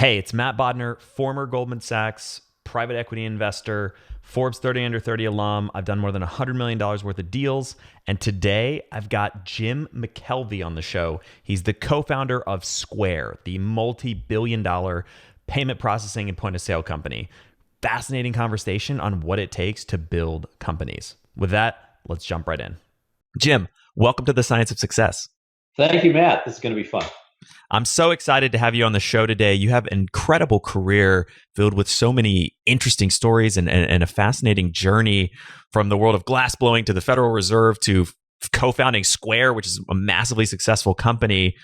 Hey, it's Matt Bodnar, former Goldman Sachs private equity investor, Forbes 30 Under 30 alum. I've done more than $100 million worth of deals. And today I've got Jim McKelvey on the show. He's the co-founder of Square, the multi-billion dollar payment processing and point of sale company. Fascinating conversation on what it takes to build companies. With that, let's jump right in. Jim, welcome to the Science of Success. Thank you, Matt. This is going to be fun. I'm so excited to have you on the show today. You have an incredible career filled with so many interesting stories and a fascinating journey from the world of glassblowing to the Federal Reserve to co-founding Square, which is a massively successful company.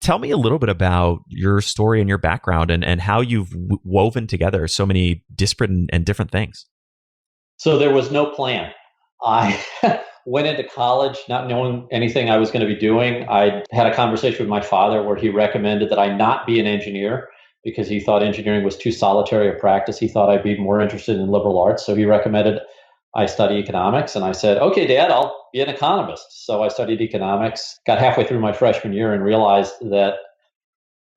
Tell me a little bit about your story and your background and how you've woven together so many disparate and different things. So there was no plan. I went into college not knowing anything I was going to be doing. I had a conversation with my father where he recommended that I not be an engineer because he thought engineering was too solitary a practice. He thought I'd be more interested in liberal arts. So he recommended I study economics. And I said, okay, Dad, I'll be an economist. So I studied economics, got halfway through my freshman year and realized that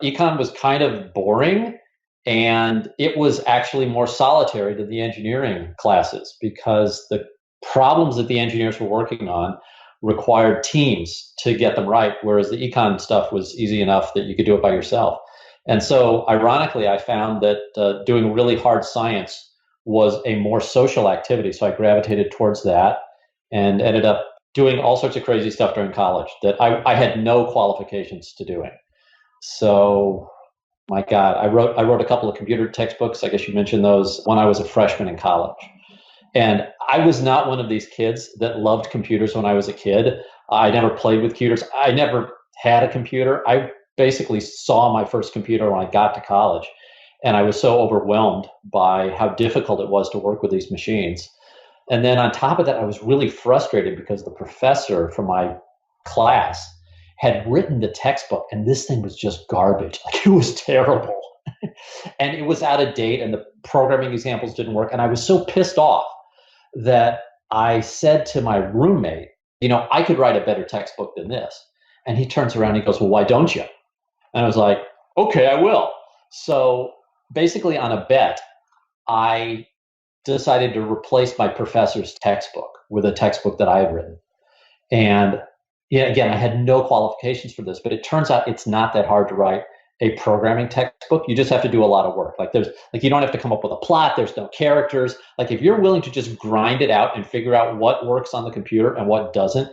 econ was kind of boring. And it was actually more solitary than the engineering classes because the problems that the engineers were working on required teams to get them right, whereas the econ stuff was easy enough that you could do it by yourself. And so, ironically, I found that doing really hard science was a more social activity. So I gravitated towards that and ended up doing all sorts of crazy stuff during college that I had no qualifications to doing. So, my God, I wrote a couple of computer textbooks. I guess you mentioned those when I was a freshman in college. And I was not one of these kids that loved computers when I was a kid. I never played with computers. I never had a computer. I basically saw my first computer when I got to college. And I was so overwhelmed by how difficult it was to work with these machines. And then on top of that, I was really frustrated because the professor from my class had written the textbook and this thing was just garbage. Like it was terrible. And it was out of date and the programming examples didn't work. And I was so pissed off that I said to my roommate, I could write a better textbook than this. And he turns around and he goes, well, why don't you? And I was like, okay, I will. So basically on a bet, I decided to replace my professor's textbook with a textbook that I had written. And yeah, again, I had no qualifications for this, but it turns out it's not that hard to write a programming textbook. You just have to do a lot of work. You don't have to come up with a plot. There's no characters. Like if you're willing to just grind it out and figure out what works on the computer and what doesn't,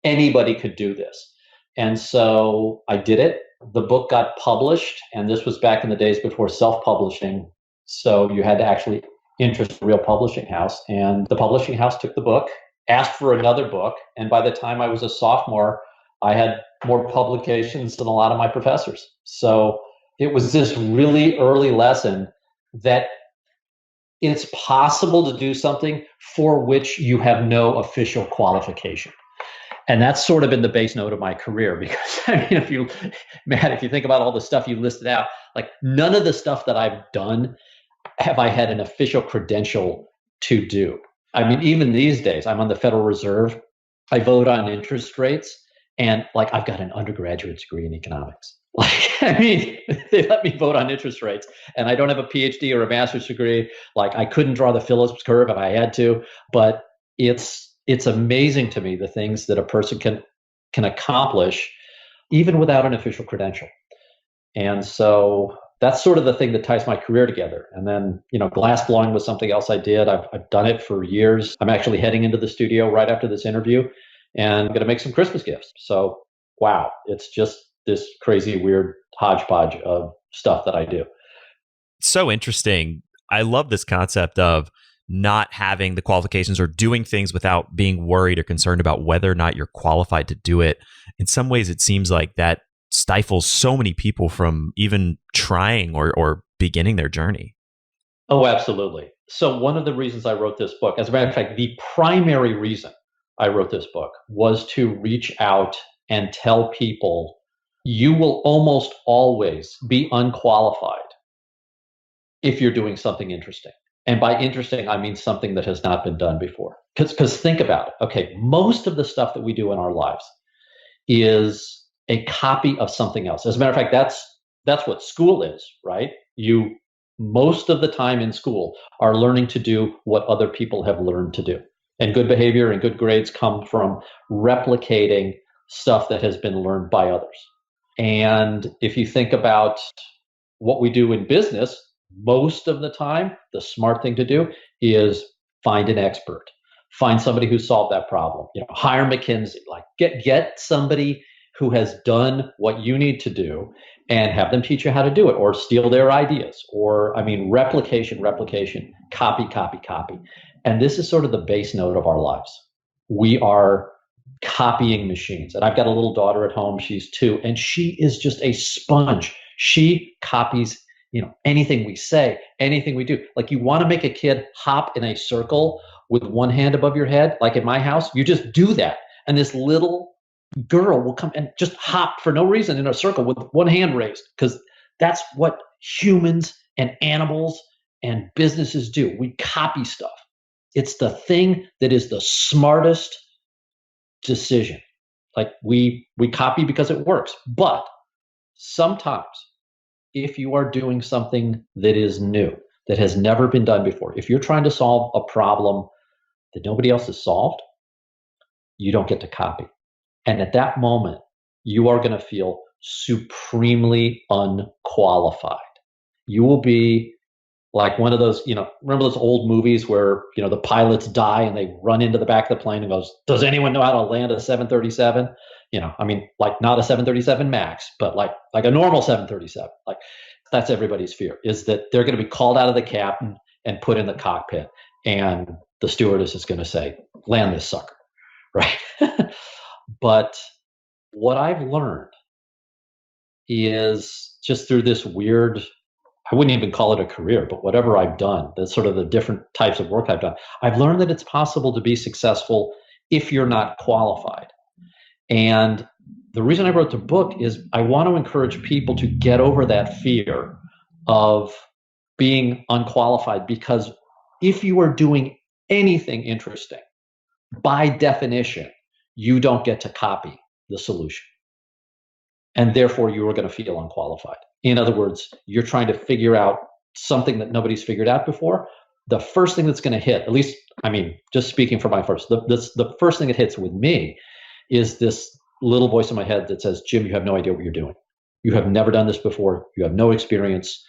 anybody could do this. And so I did it. The book got published, and this was back in the days before self-publishing. So you had to actually interest a real publishing house. And the publishing house took the book, asked for another book. And by the time I was a sophomore, I had more publications than a lot of my professors. So it was this really early lesson that it's possible to do something for which you have no official qualification. And that's sort of been the base note of my career because if you think about all the stuff you listed out, like none of the stuff that I've done have I had an official credential to do. I mean, even these days, I'm on the Federal Reserve. I vote on interest rates. And like, I've got an undergraduate degree in economics. They let me vote on interest rates and I don't have a PhD or a master's degree. Like I couldn't draw the Phillips curve if I had to, but it's amazing to me the things that a person can accomplish even without an official credential. And so that's sort of the thing that ties my career together. And then, glass blowing was something else I did. I've done it for years. I'm actually heading into the studio right after this interview. And I'm going to make some Christmas gifts. So, wow, it's just this crazy, weird hodgepodge of stuff that I do. So interesting. I love this concept of not having the qualifications or doing things without being worried or concerned about whether or not you're qualified to do it. In some ways, it seems like that stifles so many people from even trying or beginning their journey. Oh, absolutely. So one of the reasons I wrote this book, as a matter of fact, the primary reason I wrote this book was to reach out and tell people you will almost always be unqualified if you're doing something interesting. And by interesting, I mean something that has not been done before. Because think about it. Okay, most of the stuff that we do in our lives is a copy of something else. As a matter of fact, that's That's what school is, right? You, most of the time in school, are learning to do what other people have learned to do. And good behavior and good grades come from replicating stuff that has been learned by others. And if you think about what we do in business, most of the time, the smart thing to do is find an expert, find somebody who solved that problem. Hire McKinsey, like get somebody who has done what you need to do and have them teach you how to do it, or steal their ideas, or replication, copy, copy, copy. And this is sort of the base note of our lives. We are copying machines. And I've got a little daughter at home, she's 2, and she is just a sponge. She copies, anything we say, anything we do. Like, you want to make a kid hop in a circle with one hand above your head, like in my house, you just do that. And this little girl will come and just hop for no reason in a circle with one hand raised, because that's what humans and animals and businesses do. We copy stuff. It's the thing that is the smartest decision. Like, we copy because it works. But sometimes, if you are doing something that is new, that has never been done before, if you're trying to solve a problem that nobody else has solved, you don't get to copy. And at that moment, you are going to feel supremely unqualified. You will be like one of those, remember those old movies where, the pilots die and they run into the back of the plane and goes, does anyone know how to land a 737? Like not a 737 MAX, but like a normal 737. Like, that's everybody's fear, is that they're going to be called out of the cabin and put in the cockpit. And the stewardess is going to say, land this sucker, right? But what I've learned is, just through this weird, I wouldn't even call it a career, but whatever I've done, the sort of the different types of work I've done, I've learned that it's possible to be successful if you're not qualified. And the reason I wrote the book is I want to encourage people to get over that fear of being unqualified, because if you are doing anything interesting, by definition, you don't get to copy the solution. And therefore, you are going to feel unqualified. In other words, you're trying to figure out something that nobody's figured out before. The first thing that's going to hit, at least, just speaking for my first, the first thing that hits with me is this little voice in my head that says, Jim, you have no idea what you're doing. You have never done this before. You have no experience.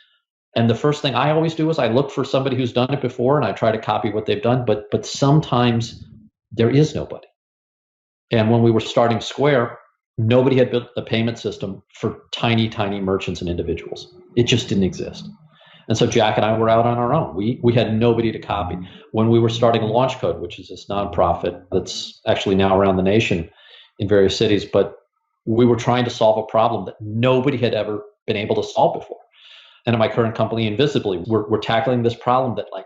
And the first thing I always do is I look for somebody who's done it before and I try to copy what they've done. But sometimes there is nobody. And when we were starting Square, nobody had built a payment system for tiny, tiny merchants and individuals. It just didn't exist. And so Jack and I were out on our own. We had nobody to copy. When we were starting LaunchCode, which is this nonprofit that's actually now around the nation in various cities, but we were trying to solve a problem that nobody had ever been able to solve before. And in my current company, Invisibly, we're tackling this problem that, like,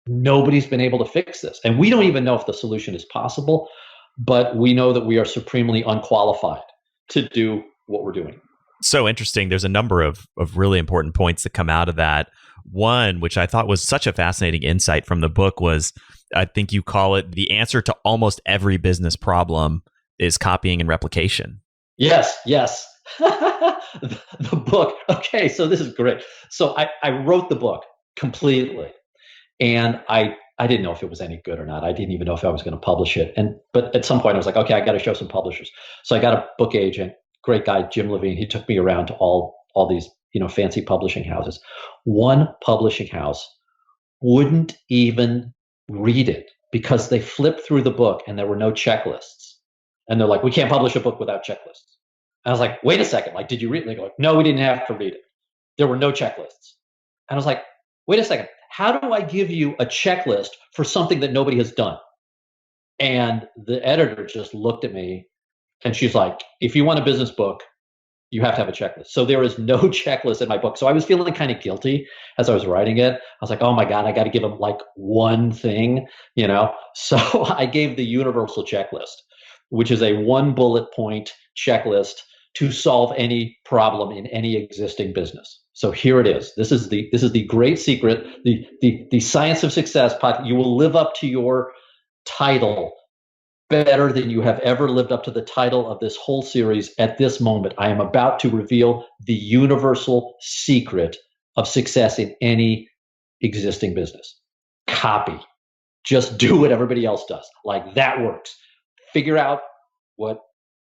nobody's been able to fix this. And we don't even know if the solution is possible, but we know that we are supremely unqualified to do what we're doing. So interesting. There's a number of really important points that come out of that. One, which I thought was such a fascinating insight from the book, was, I think you call it, the answer to almost every business problem is copying and replication. Yes. The book. Okay, so this is great. So I wrote the book completely, and I didn't know if it was any good or not. I didn't even know if I was going to publish it. But at some point I was like, okay, I got to show some publishers. So I got a book agent, great guy, Jim Levine. He took me around to all these, fancy publishing houses. One publishing house wouldn't even read it because they flipped through the book and there were no checklists. And they're like, we can't publish a book without checklists. And I was like, wait a second, like, did you read it? And they go, no, we didn't have to read it. There were no checklists. And I was like, wait a second, how do I give you a checklist for something that nobody has done? And the editor just looked at me and she's like, if you want a business book, you have to have a checklist. So there is no checklist in my book. So I was feeling kind of guilty as I was writing it. I was like, oh my God, I got to give them like one thing, So I gave the universal checklist, which is a 1 bullet point checklist to solve any problem in any existing business. So here it is. This is the great secret, the science of success. You will live up to your title, better than you have ever lived up to the title of this whole series. At this moment, I am about to reveal the universal secret of success in any existing business. Copy. Just do what everybody else does. Like, that works. Figure out what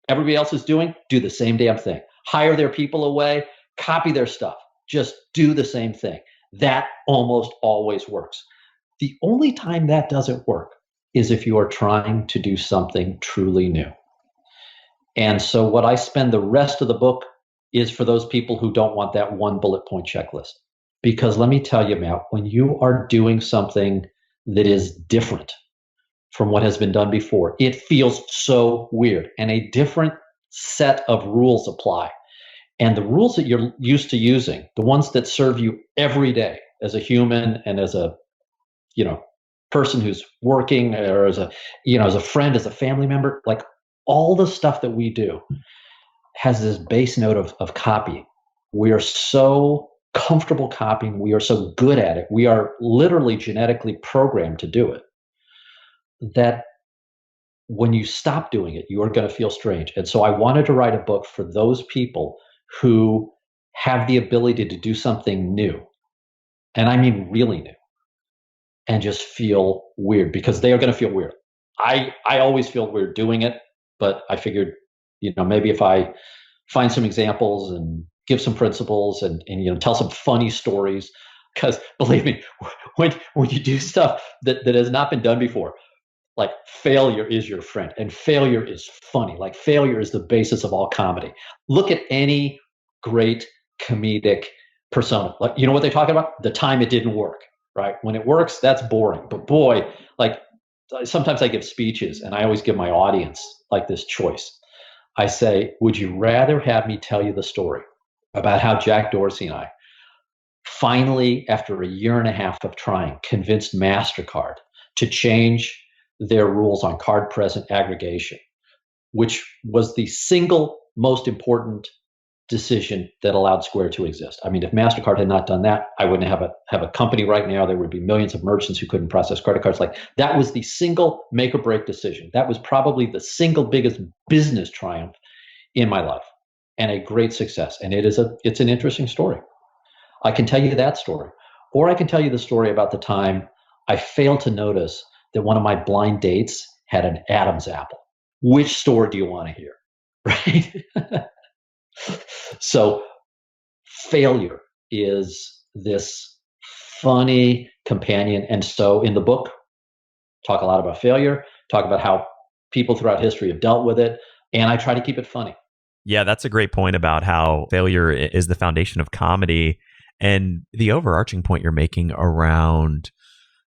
everybody else is doing. Do the same damn thing. Hire their people away. Copy their stuff. Just do the same thing. That almost always works. The only time that doesn't work is if you are trying to do something truly new. And so what I spend the rest of the book is for those people who don't want that one bullet point checklist. Because let me tell you, Matt, when you are doing something that is different from what has been done before, it feels so weird, and a different set of rules apply. And the rules that you're used to using, the ones that serve you every day as a human and as a, person who's working, or as a friend, as a family member, like, all the stuff that we do has this base note of copying. We are so comfortable copying. We are so good at it. We are literally genetically programmed to do it, that when you stop doing it, you are going to feel strange. And so I wanted to write a book for those people who have the ability to do something new. And I mean really new. And just feel weird, because they are going to feel weird. I always feel weird doing it, but I figured, maybe if I find some examples and give some principles and tell some funny stories, because believe me, when you do stuff that has not been done before, like, failure is your friend, and failure is funny. Like, failure is the basis of all comedy. Look at any great comedic persona. Like, you know what they talk about? The time it didn't work. Right? When it works, that's boring. But boy, like, sometimes I give speeches, and I always give my audience like this choice. I say, would you rather have me tell you the story about how Jack Dorsey and I finally, after a year and a half of trying, convinced MasterCard to change their rules on card present aggregation, which was the single most important decision that allowed Square to exist. I mean, if MasterCard had not done that, I wouldn't have a company right now. There would be millions of merchants who couldn't process credit cards. Like, that was the single make or break decision. That was probably the single biggest business triumph in my life, and a great success. And it's an interesting story. I can tell you that story, or I can tell you the story about the time I failed to notice that one of my blind dates had an Adam's apple. Which story do you want to hear? Right? So failure is this funny companion. And so in the book, talk a lot about failure, talk about how people throughout history have dealt with it, and I try to keep it funny. Yeah, that's a great point about how failure is the foundation of comedy, and the overarching point you're making around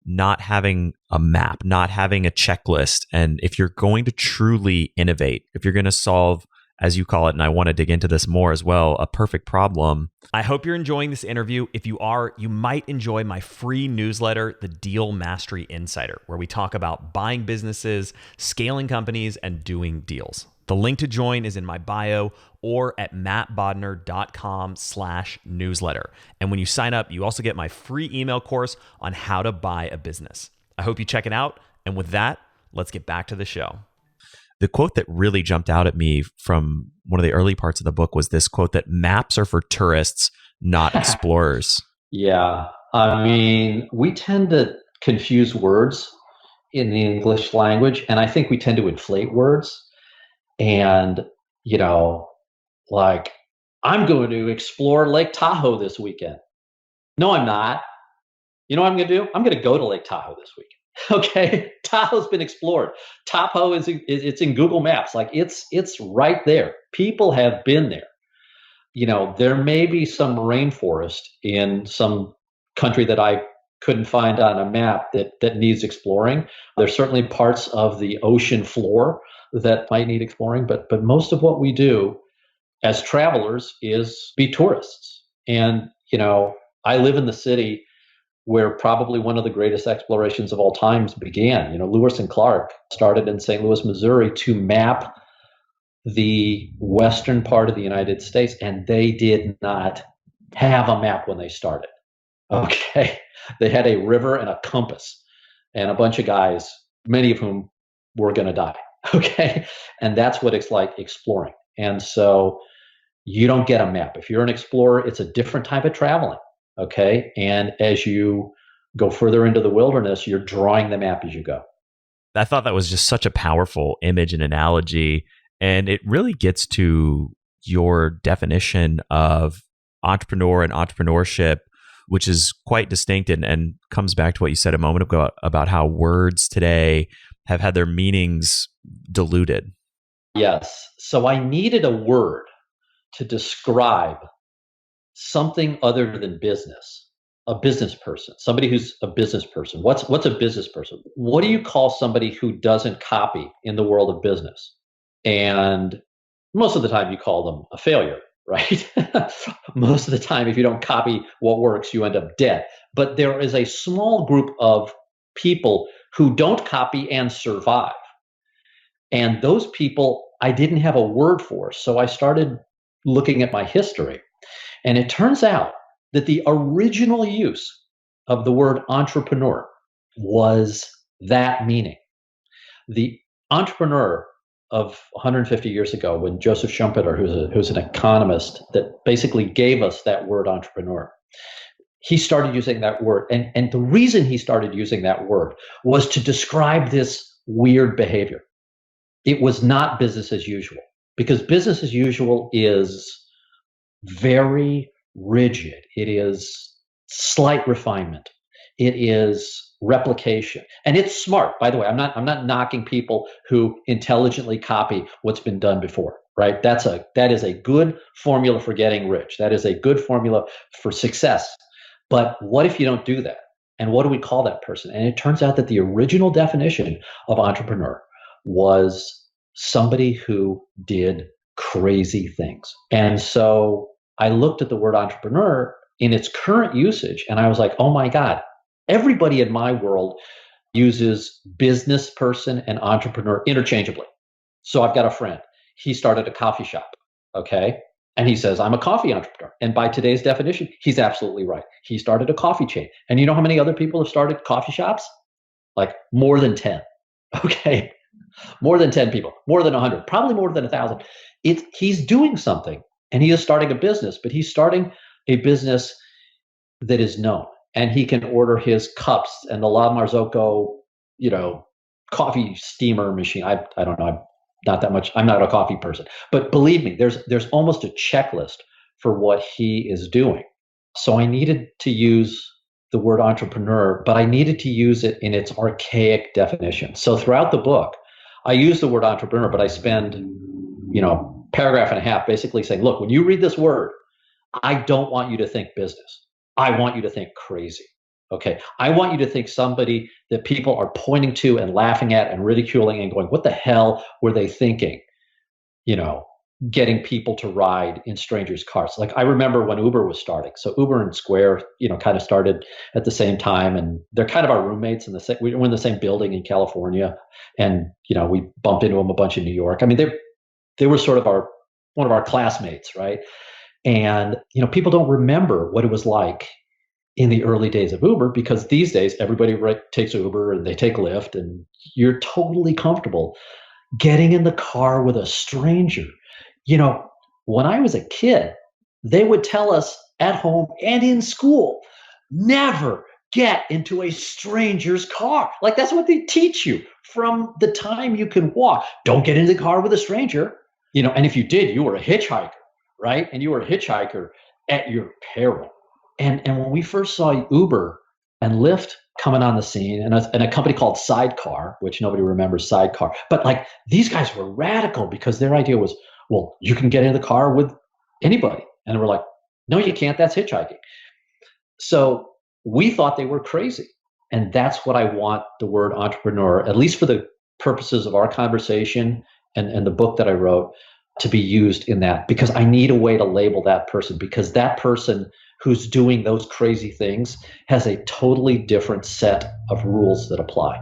not having a map, not having a checklist. And if you're going to truly innovate, if you're going to solve, as you call it, and I want to dig into this more as well, a perfect problem. I hope you're enjoying this interview. If you are, you might enjoy my free newsletter, The Deal Mastery Insider, where we talk about buying businesses, scaling companies, and doing deals. The link to join is in my bio or at mattbodnar.com/newsletter. And when you sign up, you also get my free email course on how to buy a business. I hope you check it out. And with that, let's get back to the show. The quote that really jumped out at me from one of the early parts of the book was this quote that maps are for tourists, not explorers. Yeah. I mean, we tend to confuse words in the English language, and I think we tend to inflate words. And, like, I'm going to explore Lake Tahoe this weekend. No, I'm not. You know what I'm going to do? I'm going to go to Lake Tahoe this weekend. Okay, Tahoe's been explored. Tahoe it's in Google Maps. Like, it's right there. People have been there. There may be some rainforest in some country that I couldn't find on a map that needs exploring. There's certainly parts of the ocean floor that might need exploring, but most of what we do as travelers is be tourists. And I live in the city where probably one of the greatest explorations of all times began. Lewis and Clark started in St. Louis, Missouri, to map the western part of the United States, and they did not have a map when they started. Okay, they had a river and a compass, and a bunch of guys, many of whom were going to die. Okay. And that's what it's like exploring. And so you don't get a map. If you're an explorer, it's a different type of traveling. Okay. And as you go further into the wilderness, you're drawing the map as you go. I thought that was just such a powerful image and analogy. And it really gets to your definition of entrepreneur and entrepreneurship, which is quite distinct and comes back to what you said a moment ago about how words today have had their meanings diluted. Yes. So I needed a word to describe something other than business, a business person, somebody who's a business person. What's a business person? What do you call somebody who doesn't copy in the world of business? And most of the time you call them a failure, right? Most of the time, if you don't copy what works, you end up dead. But there is a small group of people who don't copy and survive. And those people I didn't have a word for. So I started looking at my history. And it turns out that the original use of the word entrepreneur was that meaning. The entrepreneur of 150 years ago, when Joseph Schumpeter, who's an economist that basically gave us that word entrepreneur, he started using that word. And the reason he started using that word was to describe this weird behavior. It was not business as usual, because business as usual is very rigid. It is slight refinement. It is replication, and it's smart. By the way, I'm not knocking people who intelligently copy what's been done before. Right? That is a good formula for getting rich. That is a good formula for success. But what if you don't do that? And what do we call that person? And it turns out that the original definition of entrepreneur was somebody who did crazy things. And so I looked at the word entrepreneur in its current usage and I was like, oh my God, everybody in my world uses business person and entrepreneur interchangeably. So I've got a friend. He started a coffee shop. Okay. And he says, I'm a coffee entrepreneur. And by today's definition, he's absolutely right. He started a coffee chain. And you know how many other people have started coffee shops? Like more than 10. Okay. More than 10 people, more than 100, probably more than 1,000. He's doing something and he is starting a business, but he's starting a business that is known. And he can order his cups and the La Marzocco, coffee steamer machine. I don't know. I'm not a coffee person. But believe me, there's almost a checklist for what he is doing. So I needed to use the word entrepreneur, but I needed to use it in its archaic definition. So throughout the book, I use the word entrepreneur, but I spend, paragraph and a half basically saying, look, when you read this word, I don't want you to think business. I want you to think crazy. Okay. I want you to think somebody that people are pointing to and laughing at and ridiculing and going, what the hell were they thinking? Getting people to ride in strangers' cars. Like I remember when Uber was starting. So Uber and Square, kind of started at the same time, and they're kind of our roommates we're in the same building in California, and we bumped into them a bunch in New York. I mean, they were sort of one of our classmates, right? And people don't remember what it was like in the early days of Uber, because these days everybody takes Uber and they take Lyft, and you're totally comfortable getting in the car with a stranger. When I was a kid, they would tell us at home and in school, never get into a stranger's car. Like that's what they teach you from the time you can walk. Don't get into the car with a stranger. And if you did, you were a hitchhiker, right? And you were a hitchhiker at your peril. And when we first saw Uber and Lyft coming on the scene, and a company called Sidecar, which nobody remembers Sidecar, but like these guys were radical because their idea was, well, you can get in the car with anybody. And we're like, no, you can't. That's hitchhiking. So we thought they were crazy. And that's what I want the word entrepreneur, at least for the purposes of our conversation and the book that I wrote, to be used in that, because I need a way to label that person, because that person who's doing those crazy things has a totally different set of rules that apply.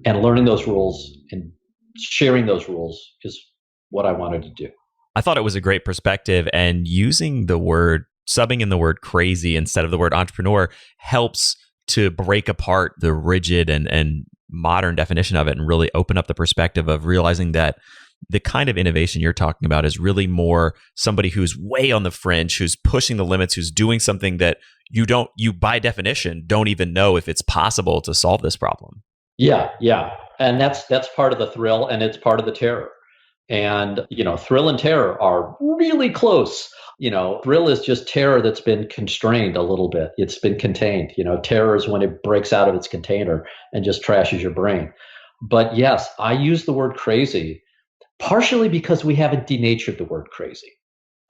And learning those rules and sharing those rules is what I wanted to do. I thought it was a great perspective, and using the word, subbing in the word crazy instead of the word entrepreneur helps to break apart the rigid and modern definition of it and really open up the perspective of realizing that the kind of innovation you're talking about is really more somebody who's way on the fringe, who's pushing the limits, who's doing something that you by definition don't even know if it's possible to solve this problem. Yeah, yeah. And that's part of the thrill, and it's part of the terror. And, thrill and terror are really close. Thrill is just terror that's been constrained a little bit. It's been contained. Terror is when it breaks out of its container and just trashes your brain. But yes, I use the word crazy partially because we haven't denatured the word crazy.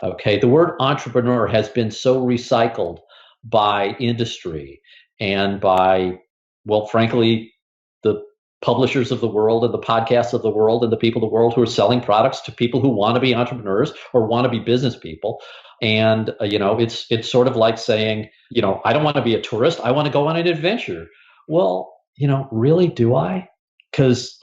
Okay. The word entrepreneur has been so recycled by industry and by, well, frankly, the publishers of the world and the podcasts of the world and the people of the world who are selling products to people who want to be entrepreneurs or want to be business people. And, it's sort of like saying, I don't want to be a tourist. I want to go on an adventure. Well, really, do I? Because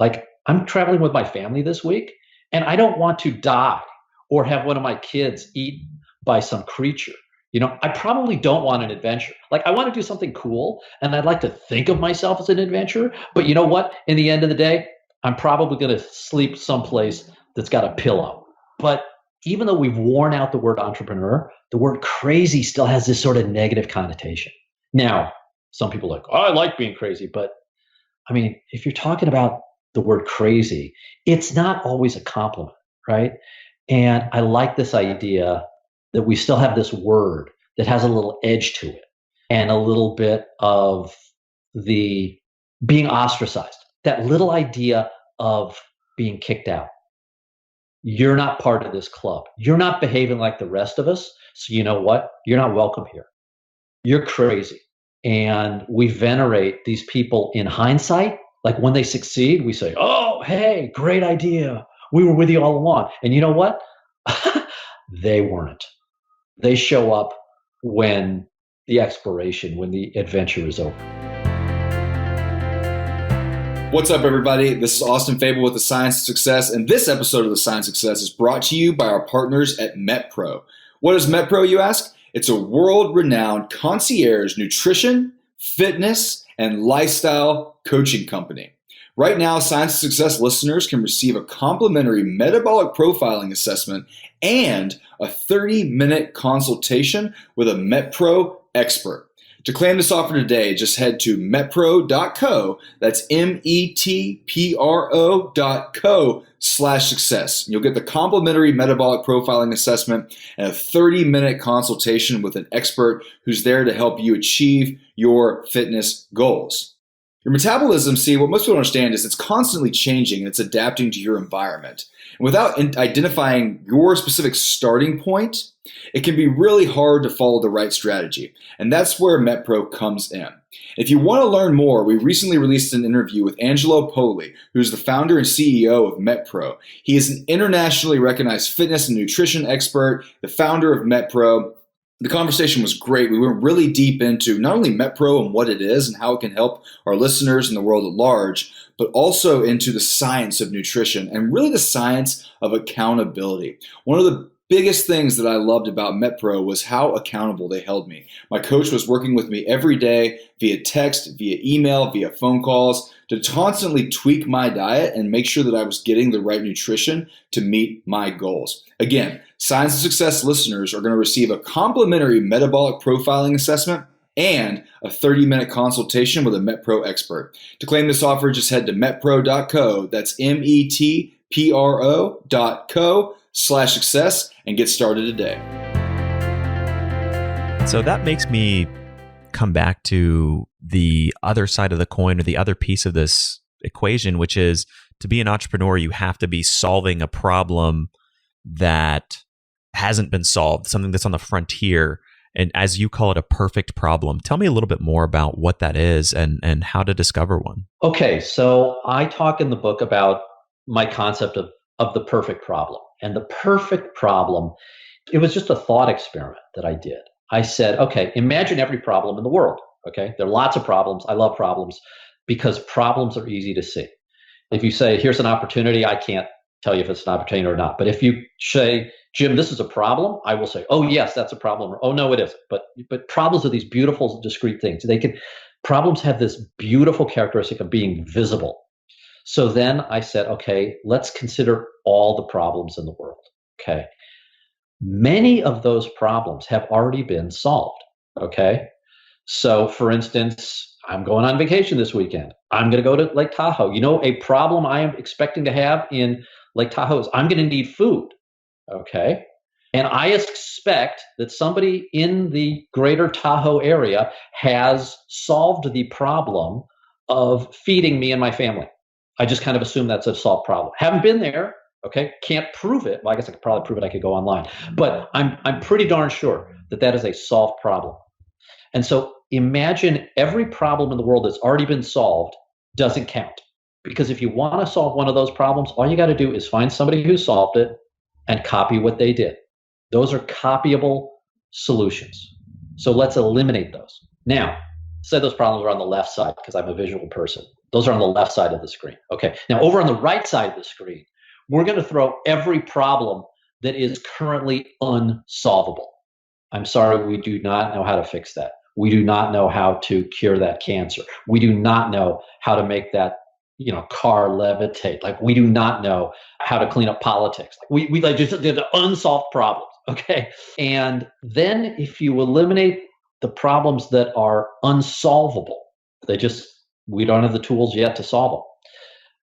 I'm traveling with my family this week and I don't want to die or have one of my kids eaten by some creature. I probably don't want an adventure. I want to do something cool and I'd like to think of myself as an adventurer. But you know what? In the end of the day, I'm probably going to sleep someplace that's got a pillow. But even though we've worn out the word entrepreneur, the word crazy still has this sort of negative connotation. Now, some people are like, oh, I like being crazy. But I mean, if you're talking about the word crazy, it's not always a compliment, right? And I like this idea that we still have this word that has a little edge to it and a little bit of the being ostracized, that little idea of being kicked out. You're not part of this club. You're not behaving like the rest of us. So you know what? You're not welcome here. You're crazy. And we venerate these people in hindsight. Like when they succeed, we say, oh, hey, great idea. We were with you all along. And you know what? They weren't. They show up when the exploration, when the adventure is over. What's up, everybody? This is Austin Fable with The Science of Success, and this episode of The Science of Success is brought to you by our partners at MetPro. What is MetPro, you ask? It's a world-renowned concierge nutrition, fitness, and lifestyle coaching company. Right now, Science of Success listeners can receive a complimentary metabolic profiling assessment and a 30-minute consultation with a MetPro expert. To claim this offer today, just head to metpro.co. That's metpro.co/success. You'll get the complimentary metabolic profiling assessment and a 30-minute consultation with an expert who's there to help you achieve your fitness goals. Your metabolism, what most people don't understand is it's constantly changing and it's adapting to your environment. And without identifying your specific starting point, it can be really hard to follow the right strategy. And that's where MetPro comes in. If you want to learn more, we recently released an interview with Angelo Poli, who's the founder and CEO of MetPro. He is an internationally recognized fitness and nutrition expert, the founder of MetPro. The conversation was great. We went really deep into not only MetPro and what it is and how it can help our listeners and the world at large, but also into the science of nutrition and really the science of accountability. One of the biggest things that I loved about MetPro was how accountable they held me. My coach was working with me every day via text, via email, via phone calls to constantly tweak my diet and make sure that I was getting the right nutrition to meet my goals. Again, Science of Success listeners are going to receive a complimentary metabolic profiling assessment and a 30-minute consultation with a MetPro expert. To claim this offer, just head to metpro.co. That's metpro.co/success and get started today. So that makes me come back to the other side of the coin, or the other piece of this equation, which is to be an entrepreneur, you have to be solving a problem that hasn't been solved, something that's on the frontier. And as you call it, a perfect problem. Tell me a little bit more about what that is and how to discover one. Okay, so I talk in the book about my concept of the perfect problem. And the perfect problem, it was just a thought experiment that I did. I said, okay, imagine every problem in the world. Okay, there are lots of problems. I love problems because problems are easy to see. If you say, here's an opportunity, I can't tell you if it's an opportunity or not. But if you say, Jim, this is a problem, I will say, oh, yes, that's a problem. Or, oh, no, it isn't. But problems are these beautiful, discrete things. Problems have this beautiful characteristic of being visible. So then I said, okay, let's consider all the problems in the world. Okay. Many of those problems have already been solved. Okay. So for instance, I'm going on vacation this weekend. I'm going to go to Lake Tahoe. A problem I am expecting to have in Lake Tahoe is I'm going to need food. Okay. And I expect that somebody in the greater Tahoe area has solved the problem of feeding me and my family. I just kind of assume that's a solved problem. Haven't been there. Okay. Can't prove it. Well, I guess I could probably prove it. I could go online, but I'm pretty darn sure that is a solved problem. And so imagine every problem in the world that's already been solved doesn't count. Because if you want to solve one of those problems, all you got to do is find somebody who solved it and copy what they did. Those are copyable solutions. So let's eliminate those. Now, say those problems are on the left side because I'm a visual person. Those are on the left side of the screen. Okay. Now, over on the right side of the screen, we're going to throw every problem that is currently unsolvable. I'm sorry, we do not know how to fix that. We do not know how to cure that cancer. We do not know how to make that car levitate. Like, we do not know how to clean up politics. Like, we just did unsolved problems. Okay. And then if you eliminate the problems that are unsolvable, we don't have the tools yet to solve them.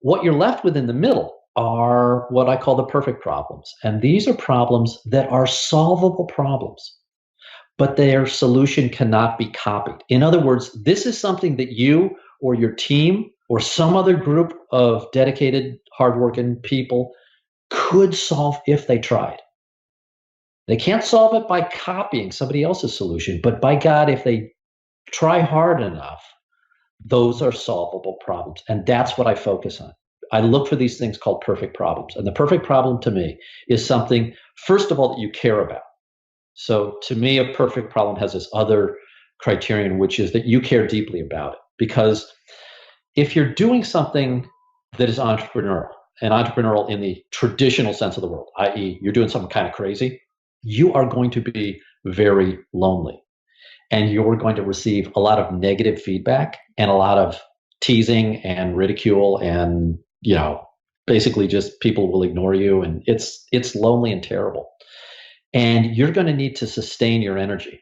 What you're left with in the middle are what I call the perfect problems. And these are problems that are solvable problems, but their solution cannot be copied. In other words, this is something that you or your team or some other group of dedicated, hardworking people could solve if they tried. They can't solve it by copying somebody else's solution, but by God, if they try hard enough, those are solvable problems. And that's what I focus on. I look for these things called perfect problems. And the perfect problem to me is something, first of all, that you care about. So to me, a perfect problem has this other criterion, which is that you care deeply about it. Because if you're doing something that is entrepreneurial, and entrepreneurial in the traditional sense of the word, i.e., you're doing something kind of crazy, you are going to be very lonely. And you're going to receive a lot of negative feedback and a lot of teasing and ridicule, and basically just people will ignore you, and it's lonely and terrible. And you're going to need to sustain your energy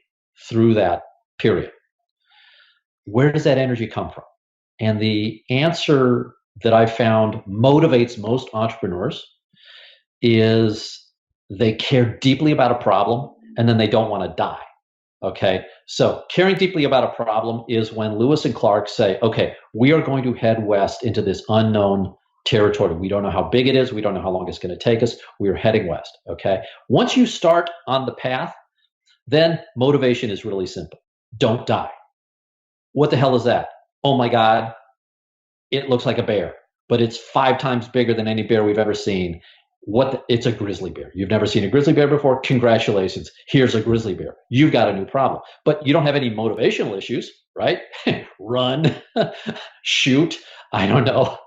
through that period. Where does that energy come from? And the answer that I found motivates most entrepreneurs is they care deeply about a problem, and then they don't want to die. Okay. So caring deeply about a problem is when Lewis and Clark say, okay, we are going to head west into this unknown territory. We don't know how big it is. We don't know how long it's going to take us. We're heading west. Okay. Once you start on the path, then motivation is really simple. Don't die. What the hell is that? Oh my God, it looks like a bear, but it's 5 times bigger than any bear we've ever seen. It's a grizzly bear. You've never seen a grizzly bear before? Congratulations. Here's a grizzly bear. You've got a new problem. But you don't have any motivational issues, right? Run, shoot, I don't know,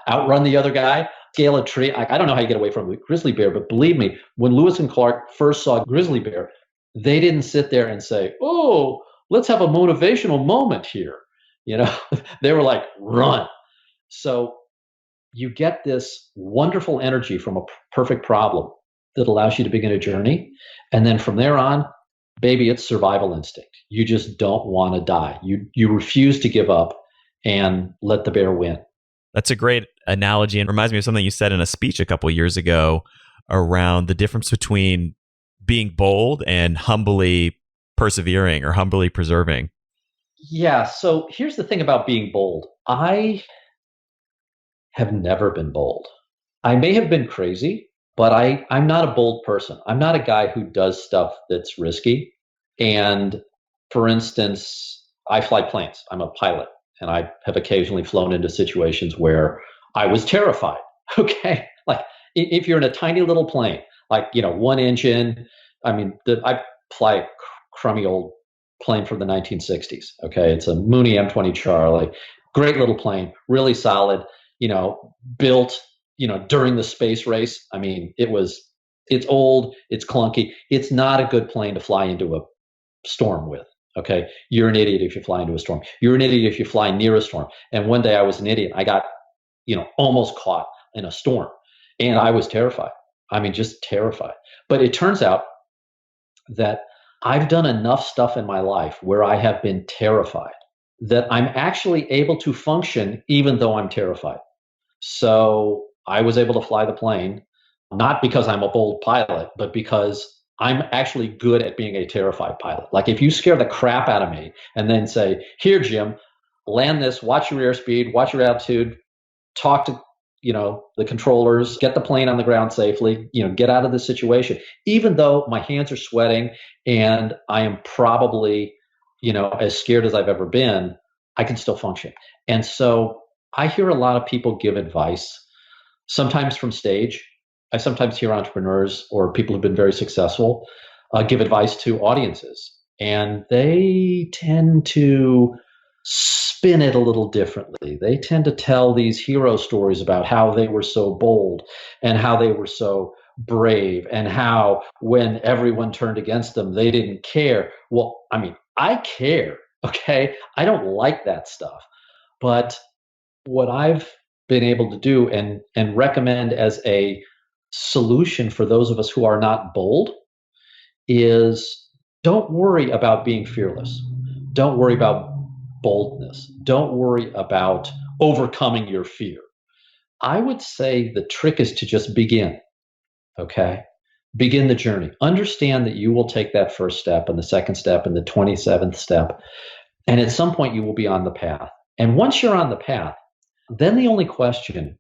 outrun the other guy, scale a tree. I don't know how you get away from a grizzly bear, but believe me, when Lewis and Clark first saw a grizzly bear, they didn't sit there and say, oh, let's have a motivational moment here. They were like, run. So you get this wonderful energy from a perfect problem that allows you to begin a journey. And then from there on, baby, it's survival instinct. You just don't want to die. You refuse to give up and let the bear win. That's a great analogy, and reminds me of something you said in a speech a couple of years ago around the difference between being bold and humbly persevering or humbly preserving. Yeah. So here's the thing about being bold. I have never been bold. I may have been crazy, but I'm not a bold person. I'm not a guy who does stuff that's risky. And for instance, I fly planes. I'm a pilot, and I have occasionally flown into situations where I was terrified. Okay. Like if you're in a tiny little plane, like, one engine, I fly a crummy old plane from the 1960s. Okay. It's a Mooney M20 Charlie, great little plane, really solid. Built, during the space race. It's old, it's clunky. It's not a good plane to fly into a storm with. Okay. You're an idiot if you fly into a storm. You're an idiot if you fly near a storm. And one day I was an idiot. I got, almost caught in a storm and I was terrified. I mean, just terrified. But it turns out that I've done enough stuff in my life where I have been terrified that I'm actually able to function even though I'm terrified. So I was able to fly the plane, not because I'm a bold pilot, but because I'm actually good at being a terrified pilot. Like if you scare the crap out of me and then say, here, Jim, land this, watch your airspeed, watch your altitude, talk to, the controllers, get the plane on the ground safely, get out of this situation. Even though my hands are sweating and I am probably, as scared as I've ever been, I can still function. And so I hear a lot of people give advice, sometimes from stage. I sometimes hear entrepreneurs or people who've been very successful give advice to audiences. And they tend to spin it a little differently. They tend to tell these hero stories about how they were so bold and how they were so brave and how when everyone turned against them, they didn't care. Well, I mean, I care, okay? I don't like that stuff. But what I've been able to do and recommend as a solution for those of us who are not bold is don't worry about being fearless. Don't worry about boldness. Don't worry about overcoming your fear. I would say the trick is to just begin, okay? Begin the journey. Understand that you will take that first step and the second step and the 27th step. And at some point you will be on the path. And once you're on the path, then the only question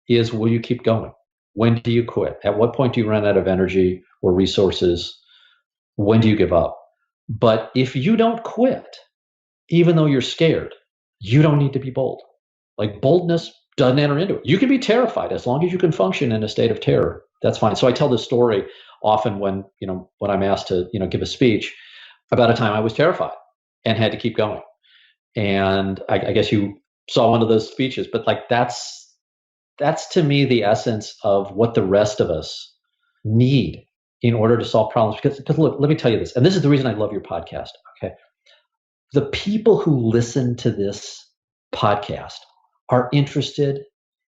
is, will you keep going? When do you quit? At what point do you run out of energy or resources? When do you give up? But if you don't quit, even though you're scared, you don't need to be bold. Like boldness doesn't enter into it. You can be terrified as long as you can function in a state of terror. That's fine. So I tell this story often when I'm asked to, give a speech about a time I was terrified and had to keep going. And I guess you saw one of those speeches, but like that's to me the essence of what the rest of us need in order to solve problems. Because look, let me tell you this, and this is the reason I love your podcast. Okay. The people who listen to this podcast are interested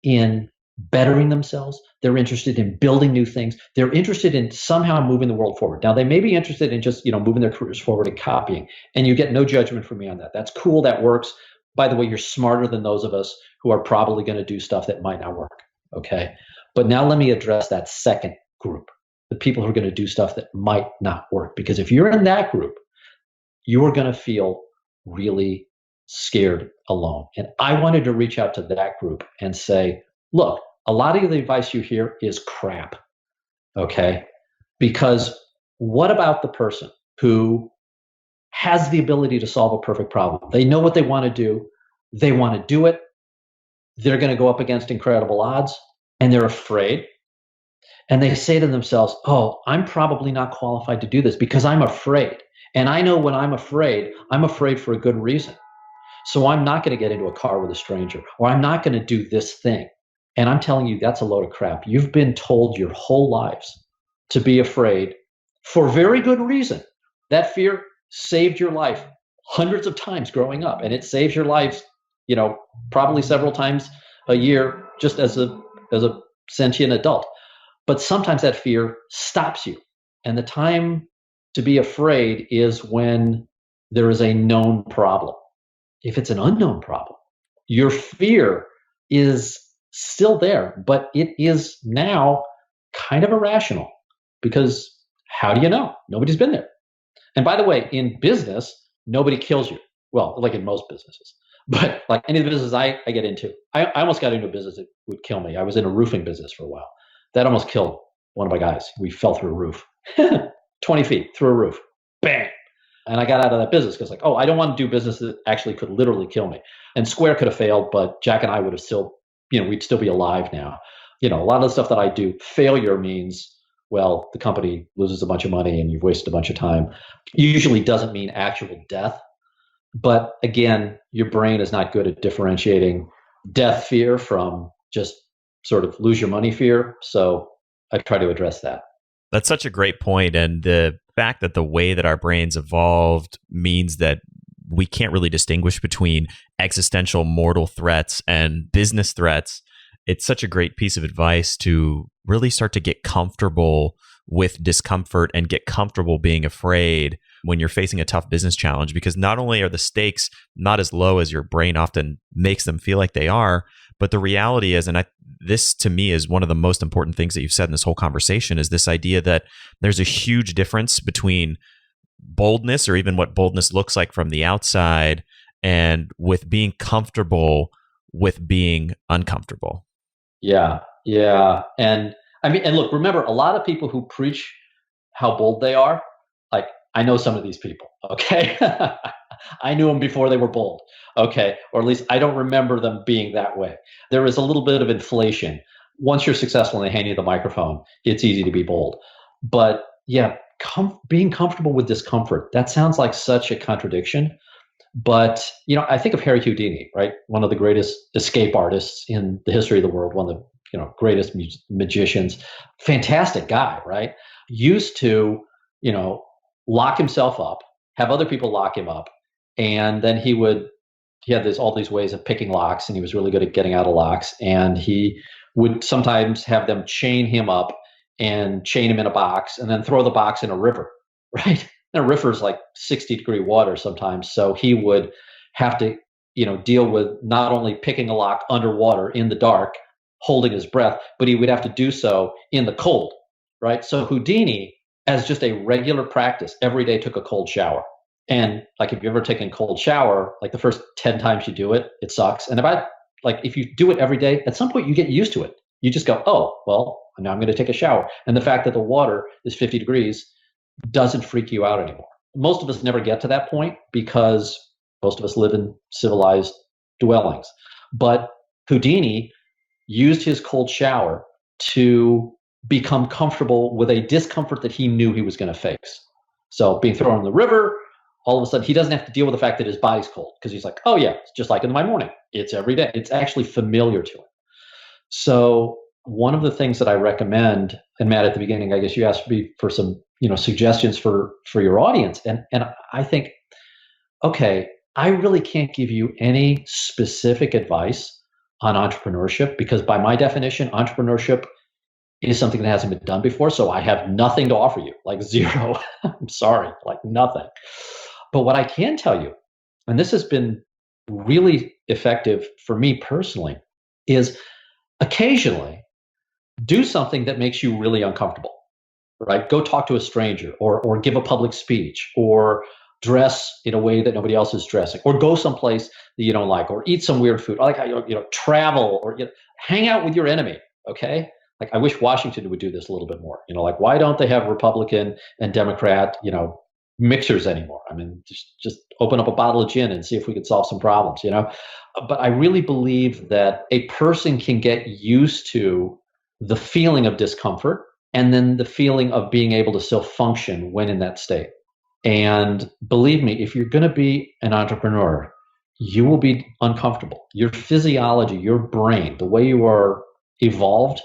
in bettering themselves. They're interested in building new things. They're interested in somehow moving the world forward. Now, they may be interested in just, moving their careers forward and copying, and you get no judgment from me on that. That's cool. That works. By the way, you're smarter than those of us who are probably going to do stuff that might not work. Okay. But now let me address that second group, the people who are going to do stuff that might not work. Because if you're in that group, you are going to feel really scared alone. And I wanted to reach out to that group and say, look, a lot of the advice you hear is crap. Okay. Because what about the person who has the ability to solve a perfect problem? They know what they want to do. They want to do it. They're going to go up against incredible odds and they're afraid. And they say to themselves, oh, I'm probably not qualified to do this because I'm afraid. And I know when I'm afraid for a good reason. So I'm not going to get into a car with a stranger, or I'm not going to do this thing. And I'm telling you, that's a load of crap. You've been told your whole lives to be afraid for very good reason. That fear saved your life hundreds of times growing up, and it saves your life, probably several times a year just as a sentient adult. But sometimes that fear stops you. And the time to be afraid is when there is a known problem. If it's an unknown problem, your fear is still there, but it is now kind of irrational because how do you know? Nobody's been there. And by the way, in business, nobody kills you. Well, like in most businesses, but like any of the businesses I get into, I almost got into a business that would kill me. I was in a roofing business for a while. That almost killed one of my guys. We fell through a roof, 20 feet through a roof, bang. And I got out of that business because I don't want to do business that actually could literally kill me. And Square could have failed, but Jack and I would have still, we'd still be alive now. A lot of the stuff that I do, failure means, well, the company loses a bunch of money and you've wasted a bunch of time. Usually doesn't mean actual death. But again, your brain is not good at differentiating death fear from just sort of lose your money fear. So I try to address that. That's such a great point. And the fact that the way that our brains evolved means that we can't really distinguish between existential mortal threats and business threats. It's such a great piece of advice to really start to get comfortable with discomfort and get comfortable being afraid when you're facing a tough business challenge, because not only are the stakes not as low as your brain often makes them feel like they are, but the reality is, and this to me is one of the most important things that you've said in this whole conversation, is this idea that there's a huge difference between boldness, or even what boldness looks like from the outside, and with being comfortable with being uncomfortable. Yeah. And I mean, and look, remember, a lot of people who preach how bold they are, like, I know some of these people, okay? I knew them before they were bold, okay? Or at least I don't remember them being that way. There is a little bit of inflation. Once you're successful and they hand you the microphone, it's easy to be bold. But yeah, being comfortable with discomfort, that sounds like such a contradiction. But, I think of Harry Houdini, right? One of the greatest escape artists in the history of the world, one of the, greatest magicians, fantastic guy, right? Used to, lock himself up, have other people lock him up. And then he had all these ways of picking locks, and he was really good at getting out of locks. And he would sometimes have them chain him up and chain him in a box and then throw the box in a river, right? And a river is like 60-degree water sometimes. So he would have to, deal with not only picking a lock underwater in the dark, holding his breath, but he would have to do so in the cold, right? So Houdini, as just a regular practice, every day took a cold shower. And like, if you've ever taken a cold shower, like the first 10 times you do it, it sucks. And if you do it every day, at some point you get used to it. You just go, oh, well, now I'm going to take a shower. And the fact that the water is 50 degrees doesn't freak you out anymore. Most of us never get to that point because most of us live in civilized dwellings. But Houdini used his cold shower to become comfortable with a discomfort that he knew he was going to face. So being thrown in the river, all of a sudden he doesn't have to deal with the fact that his body's cold, because he's like, oh yeah, it's just like in my morning. It's every day. It's actually familiar to him. So one of the things that I recommend, and Matt, at the beginning, I guess you asked me for some, suggestions for your audience. And I think, okay, I really can't give you any specific advice on entrepreneurship, because by my definition, entrepreneurship is something that hasn't been done before. So I have nothing to offer you, like zero. I'm sorry, like nothing. But what I can tell you, and this has been really effective for me personally, is occasionally do something that makes you really uncomfortable, right? Go talk to a stranger, or give a public speech, or dress in a way that nobody else is dressing, or go someplace that you don't like, or eat some weird food, or like, travel, or hang out with your enemy. Okay. Like, I wish Washington would do this a little bit more, like, why don't they have Republican and Democrat, mixers anymore? I mean, just open up a bottle of gin and see if we could solve some problems, But I really believe that a person can get used to the feeling of discomfort, and then the feeling of being able to still function when in that state. And believe me, if you're going to be an entrepreneur, you will be uncomfortable. Your physiology, your brain, the way you are evolved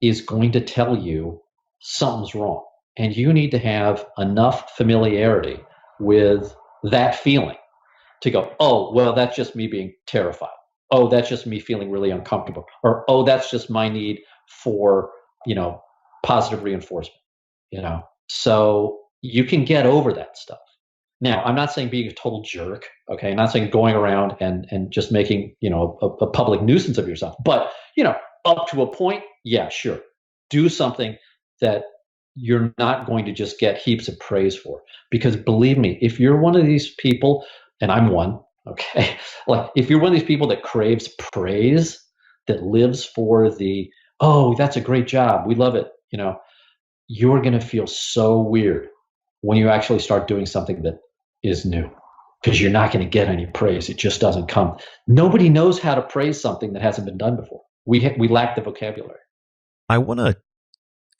is going to tell you something's wrong. And you need to have enough familiarity with that feeling to go, oh, well, that's just me being terrified. Oh, that's just me feeling really uncomfortable. Or, oh, that's just my need for, positive reinforcement, So you can get over that stuff. Now, I'm not saying being a total jerk, okay? I'm not saying going around and just making, a public nuisance of yourself. But, up to a point, yeah, sure. Do something that you're not going to just get heaps of praise for. Because believe me, if you're one of these people, and I'm one, okay? Like, if you're one of these people that craves praise, that lives for the, oh, that's a great job, we love it, you're going to feel so weird when you actually start doing something that is new, because you're not going to get any praise. It just doesn't come. Nobody knows how to praise something that hasn't been done before. We lack the vocabulary. I want to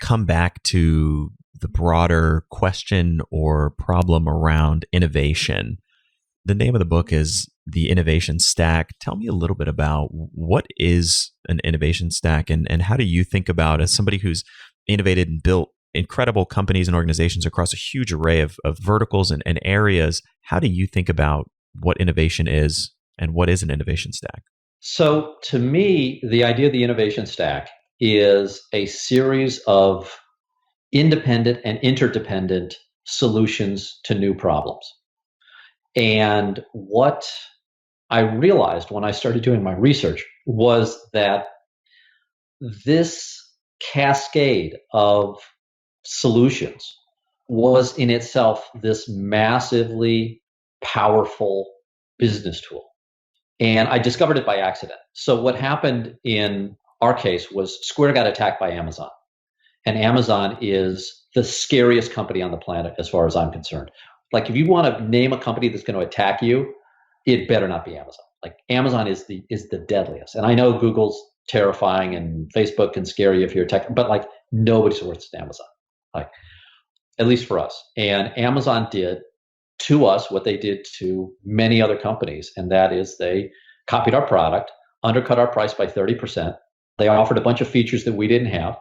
come back to the broader question or problem around innovation. The name of the book is The Innovation Stack. Tell me a little bit about what is an innovation stack, and how do you think about, as somebody who's innovated and built incredible companies and organizations across a huge array of verticals and areas. How do you think about what innovation is and what is an innovation stack? So to me, the idea of the innovation stack is a series of independent and interdependent solutions to new problems. And what I realized when I started doing my research was that this cascade of solutions was in itself this massively powerful business tool. And I discovered it by accident. So what happened in our case was Square got attacked by Amazon. And Amazon is the scariest company on the planet as far as I'm concerned. Like if you want to name a company that's going to attack you, it better not be Amazon. Like Amazon is the deadliest. And I know Google's terrifying and Facebook can scare you if you're a tech, but like nobody's worse than Amazon. Like at least for us. And Amazon did to us what they did to many other companies, and that is they copied our product, undercut our price by 30%. They offered a bunch of features that we didn't have.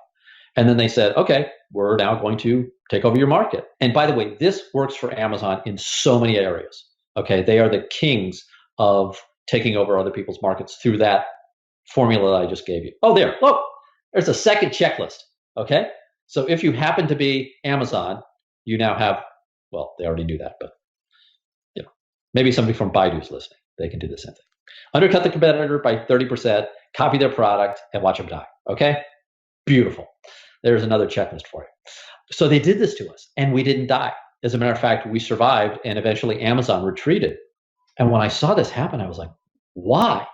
And then they said, okay, we're now going to take over your market. And by the way, this works for Amazon in so many areas. Okay, they are the kings of taking over other people's markets through that formula that I just gave you. Oh, there's a second checklist. Okay, so if you happen to be Amazon, you now have, well, they already knew that, but maybe somebody from Baidu's listening. They can do the same thing. Undercut the competitor by 30%, copy their product, and watch them die. Okay? Beautiful. There's another checklist for you. So they did this to us, and we didn't die. As a matter of fact, we survived, and eventually Amazon retreated. And when I saw this happen, I was like, why?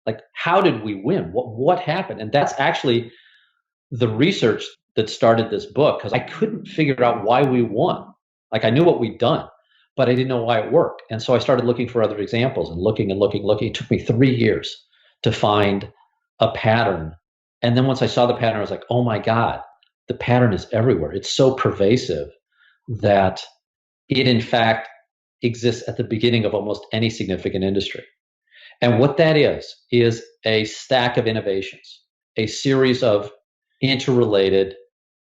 Like, how did we win? What happened? And that's actually the research that started this book, because I couldn't figure out why we won. Like, I knew what we'd done, but I didn't know why it worked. And so I started looking for other examples and looking. It took me 3 years to find a pattern. And then once I saw the pattern, I was like, oh my God, the pattern is everywhere. It's so pervasive that it in fact exists at the beginning of almost any significant industry. And what that is a stack of innovations, a series of interrelated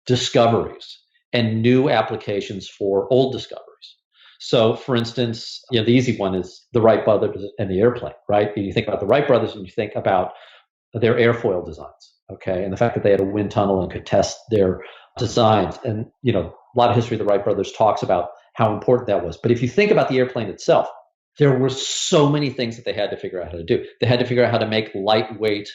discoveries and new applications for old discoveries. So, for instance, the easy one is the Wright brothers and the airplane, right? You think about the Wright brothers and you think about their airfoil designs, okay, and the fact that they had a wind tunnel and could test their designs. And, a lot of history of the Wright brothers talks about how important that was. But if you think about the airplane itself, there were so many things that they had to figure out how to do. They had to figure out how to make lightweight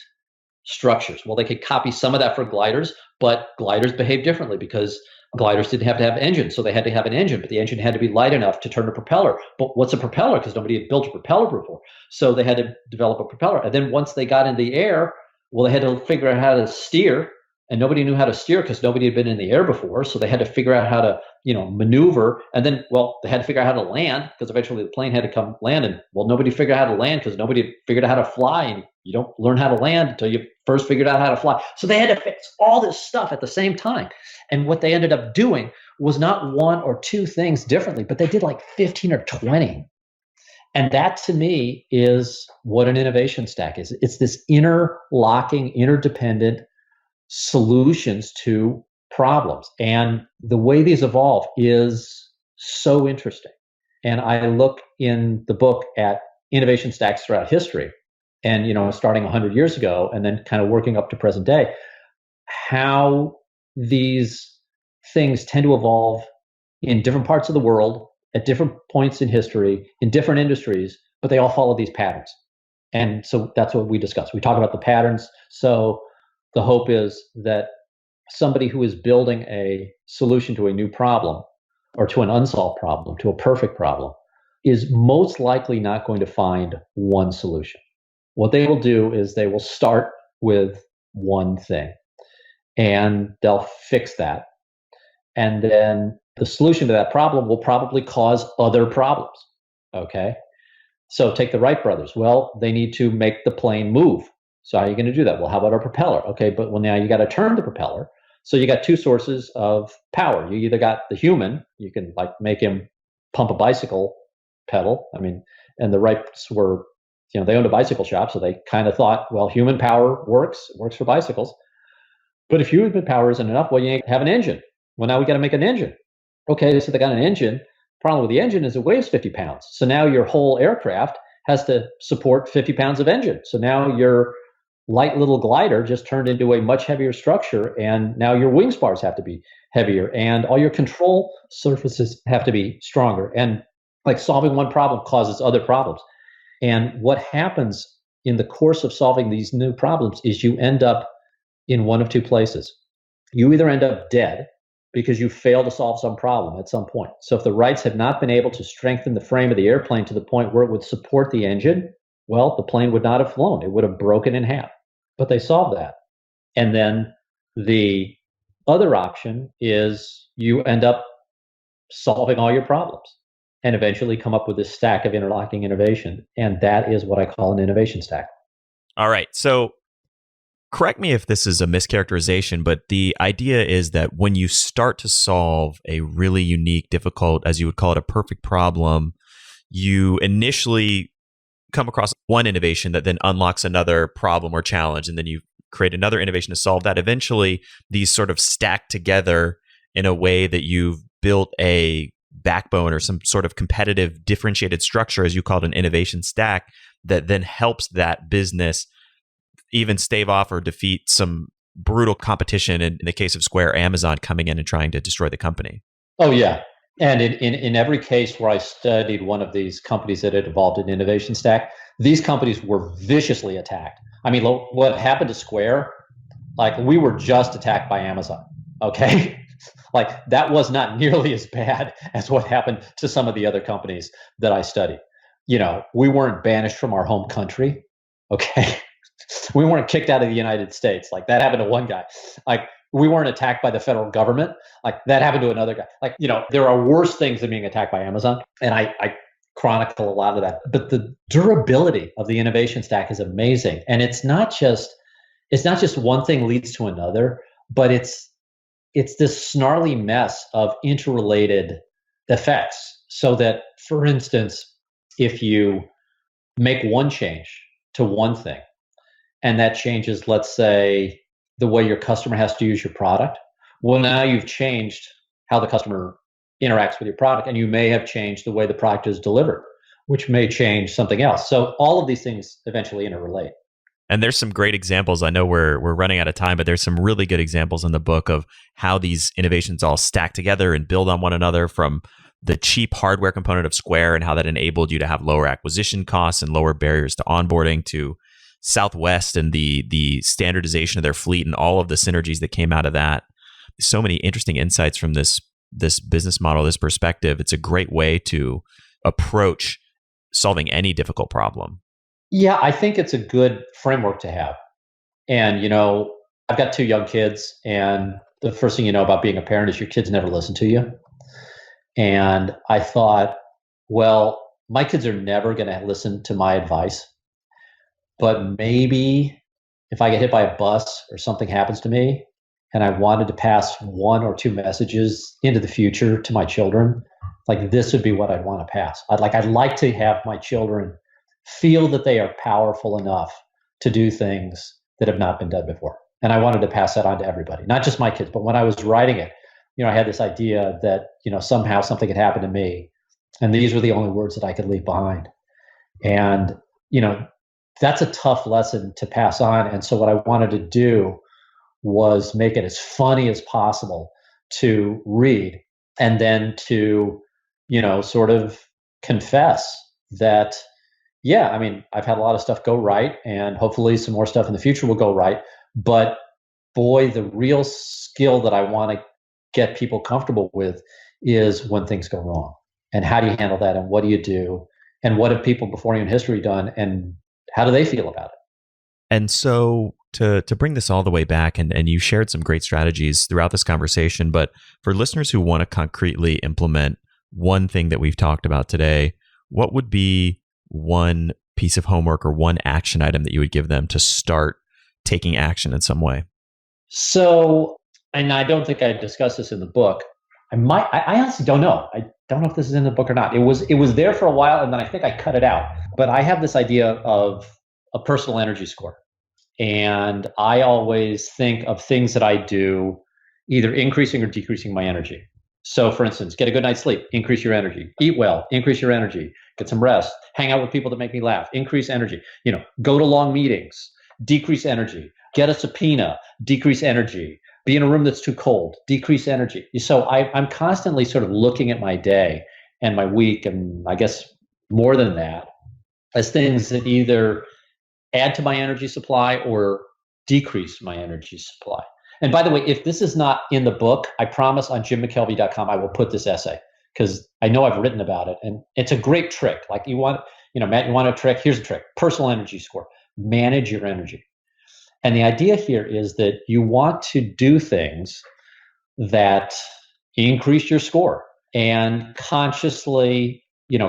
structures. Well, they could copy some of that for gliders, but gliders behave differently because gliders didn't have to have engines. So they had to have an engine, but the engine had to be light enough to turn a propeller. But what's a propeller? Because nobody had built a propeller before. So they had to develop a propeller. And then once they got in the air, well, they had to figure out how to steer. And nobody knew how to steer because nobody had been in the air before. So they had to figure out how to, maneuver. And then, well, they had to figure out how to land because eventually the plane had to come land. And, well, nobody figured out how to land because nobody had figured out how to fly. And you don't learn how to land until you first figured out how to fly. So they had to fix all this stuff at the same time. And what they ended up doing was not one or two things differently, but they did like 15 or 20. And that to me is what an innovation stack is. It's this interlocking, interdependent solutions to problems. And the way these evolve is so interesting. And I look in the book at innovation stacks throughout history and, starting 100 years ago and then kind of working up to present day, how these things tend to evolve in different parts of the world at different points in history, in different industries, but they all follow these patterns. And so that's what we discuss. We talk about the patterns. So the hope is that somebody who is building a solution to a new problem or to an unsolved problem, to a perfect problem, is most likely not going to find one solution. What they will do is they will start with one thing and they'll fix that. And then the solution to that problem will probably cause other problems. Okay. So take the Wright brothers. Well, they need to make the plane move. So how are you going to do that? Well, how about a propeller? Okay, but now you got to turn the propeller. So you got two sources of power. You either got the human, you can like make him pump a bicycle pedal. And the Wrights were, they owned a bicycle shop. So they kind of thought, well, human power works for bicycles. But if human power isn't enough, well, you have an engine. Well, now we got to make an engine. Okay, so they got an engine. Problem with the engine is it weighs 50 pounds. So now your whole aircraft has to support 50 pounds of engine. So now your light little glider just turned into a much heavier structure, and now your wing spars have to be heavier, and all your control surfaces have to be stronger. And like solving one problem causes other problems. And what happens in the course of solving these new problems is you end up in one of two places. You either end up dead because you fail to solve some problem at some point. So if the Wrights had not been able to strengthen the frame of the airplane to the point where it would support the engine, well, the plane would not have flown. It would have broken in half. But they solved that. And then the other option is you end up solving all your problems and eventually come up with this stack of interlocking innovation. And that is what I call an innovation stack. All right. So correct me if this is a mischaracterization, but the idea is that when you start to solve a really unique, difficult, as you would call it, a perfect problem, you initially come across one innovation that then unlocks another problem or challenge, and then you create another innovation to solve that. Eventually, these sort of stack together in a way that you've built a backbone or some sort of competitive differentiated structure, as you called an innovation stack, that then helps that business even stave off or defeat some brutal competition, in the case of Square, Amazon coming in and trying to destroy the company. Oh, yeah. And in every case where I studied one of these companies that had evolved an innovation stack, these companies were viciously attacked. I mean, what happened to Square, like we were just attacked by Amazon, okay? Like that was not nearly as bad as what happened to some of the other companies that I studied. You know, we weren't banished from our home country, okay? We weren't kicked out of the United States. Like that happened to one guy. Like we weren't attacked by the federal government. Like that happened to another guy. Like, you know, there are worse things than being attacked by Amazon. And I chronicle a lot of that. But the durability of the innovation stack is amazing. And it's not just one thing leads to another, but it's this snarly mess of interrelated effects. So that, for instance, if you make one change to one thing, and that changes, let's say, the way your customer has to use your product, well, now you've changed how the customer interacts with your product, and you may have changed the way the product is delivered, which may change something else. So all of these things eventually interrelate. And there's some great examples. I know we're running out of time, but there's some really good examples in the book of how these innovations all stack together and build on one another, from the cheap hardware component of Square and how that enabled you to have lower acquisition costs and lower barriers to onboarding, to Southwest and the standardization of their fleet and all of the synergies that came out of that. So many interesting insights from this business model, this perspective. It's a great way to approach solving any difficult problem. Yeah, I think it's a good framework to have. And, you know, I've got 2 young kids, and the first thing you know about being a parent is your kids never listen to you. And I thought, well, my kids are never going to listen to my advice. But maybe if I get hit by a bus or something happens to me and I wanted to pass 1 or 2 messages into the future to my children, like this would be what I'd want to pass. I'd like to have my children feel that they are powerful enough to do things that have not been done before. And I wanted to pass that on to everybody, not just my kids. But when I was writing it, you know, I had this idea that, you know, somehow something had happened to me, and these were the only words that I could leave behind. And, you know, that's a tough lesson to pass on. And so what I wanted to do was make it as funny as possible to read, and then to, you know, sort of confess that, yeah, I mean, I've had a lot of stuff go right, and hopefully some more stuff in the future will go right. But boy, the real skill that I want to get people comfortable with is when things go wrong. And how do you handle that? And what do you do? And what have people before you in history done? And how do they feel about it? And so to bring this all the way back, and you shared some great strategies throughout this conversation, but for listeners who want to concretely implement one thing that we've talked about today, what would be one piece of homework or one action item that you would give them to start taking action in some way? So, and I don't think I discussed this in the book. I honestly don't know. I don't know if this is in the book or not. It was there for a while, and then I think I cut it out. But I have this idea of a personal energy score. And I always think of things that I do either increasing or decreasing my energy. So for instance, get a good night's sleep, increase your energy, eat well, increase your energy, get some rest, hang out with people that make me laugh, increase energy, go to long meetings, decrease energy, get a subpoena, decrease energy, be in a room that's too cold, decrease energy. So I'm constantly sort of looking at my day and my week, and I guess more than that, as things that either add to my energy supply or decrease my energy supply. And by the way, if this is not in the book, I promise on jimmckkelvey.com, I will put this essay because I know I've written about it. And it's a great trick. Like Matt, you want a trick? Here's a trick. Personal energy score. Manage your energy. And the idea here is that you want to do things that increase your score and consciously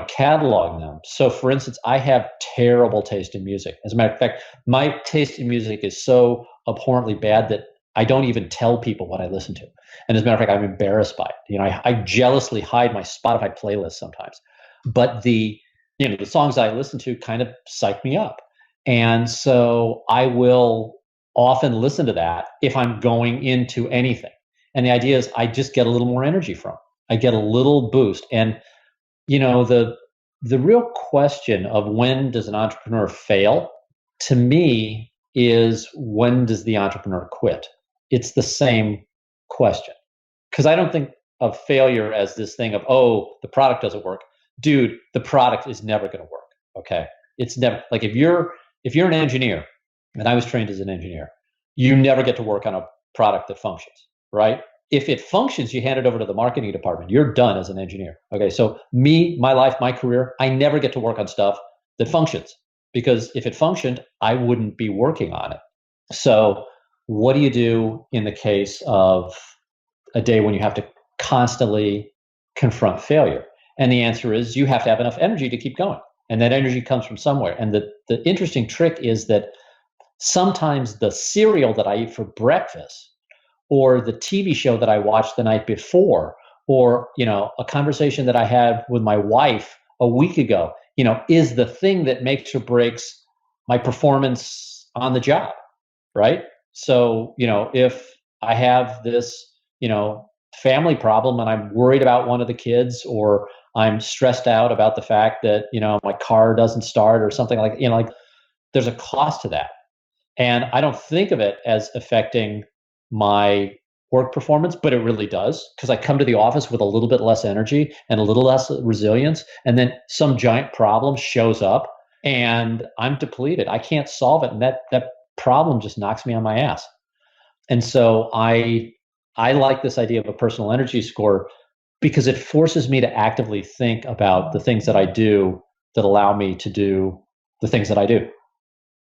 catalog them. So for instance, I have terrible taste in music. As a matter of fact, my taste in music is so abhorrently bad that I don't even tell people what I listen to. And as a matter of fact, I'm embarrassed by it. I jealously hide my Spotify playlist sometimes. But the songs I listen to kind of psych me up. And so I will often listen to that if I'm going into anything. And the idea is I just get a little more energy from it. I get a little boost. And the real question of when does an entrepreneur fail, to me, is when does the entrepreneur quit? It's the same question. Because I don't think of failure as this thing of, oh, the product doesn't work. Dude, the product is never going to work. Okay. It's never like if you're an engineer, and I was trained as an engineer, you never get to work on a product that functions, right? If it functions, you hand it over to the marketing department. You're done as an engineer. Okay. So my life, my career, I never get to work on stuff that functions because if it functioned, I wouldn't be working on it. So what do you do in the case of a day when you have to constantly confront failure? And the answer is you have to have enough energy to keep going. And that energy comes from somewhere. And the interesting trick is that sometimes the cereal that I eat for breakfast or the TV show that I watched the night before or, a conversation that I had with my wife a week ago, is the thing that makes or breaks my performance on the job, right? So, if I have this, family problem and I'm worried about one of the kids or I'm stressed out about the fact that, my car doesn't start or something like there's a cost to that. And I don't think of it as affecting my work performance, but it really does because I come to the office with a little bit less energy and a little less resilience. And then some giant problem shows up and I'm depleted. I can't solve it. And that problem just knocks me on my ass. And so I like this idea of a personal energy score because it forces me to actively think about the things that I do that allow me to do the things that I do.